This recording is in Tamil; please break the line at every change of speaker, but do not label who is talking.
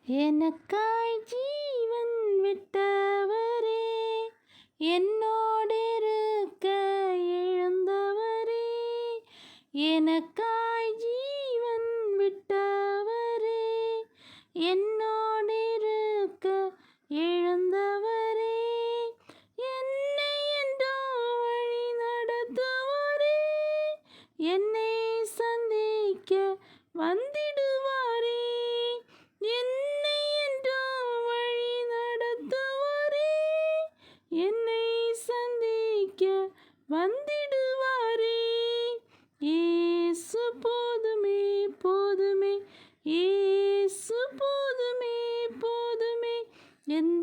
எனக்காய் ஜீவன் விட்டவரே, என்னோடிருக்க எழுந்தவரே. எனக்காய் ஜீவன் விட்டவரே, என்னோடிருக்க எழுந்தவரே. என்னை என்றோ வழி நடத்துவாரே, என்னை சந்திக்க வந்திடுவாரே. என்னை என்றோ வழி நடத்துவாரே, என்னை சந்திக்க வந்திடுவாரே. இயேசு போதுமே போதுமே, இயேசு போதுமே போதுமே, என்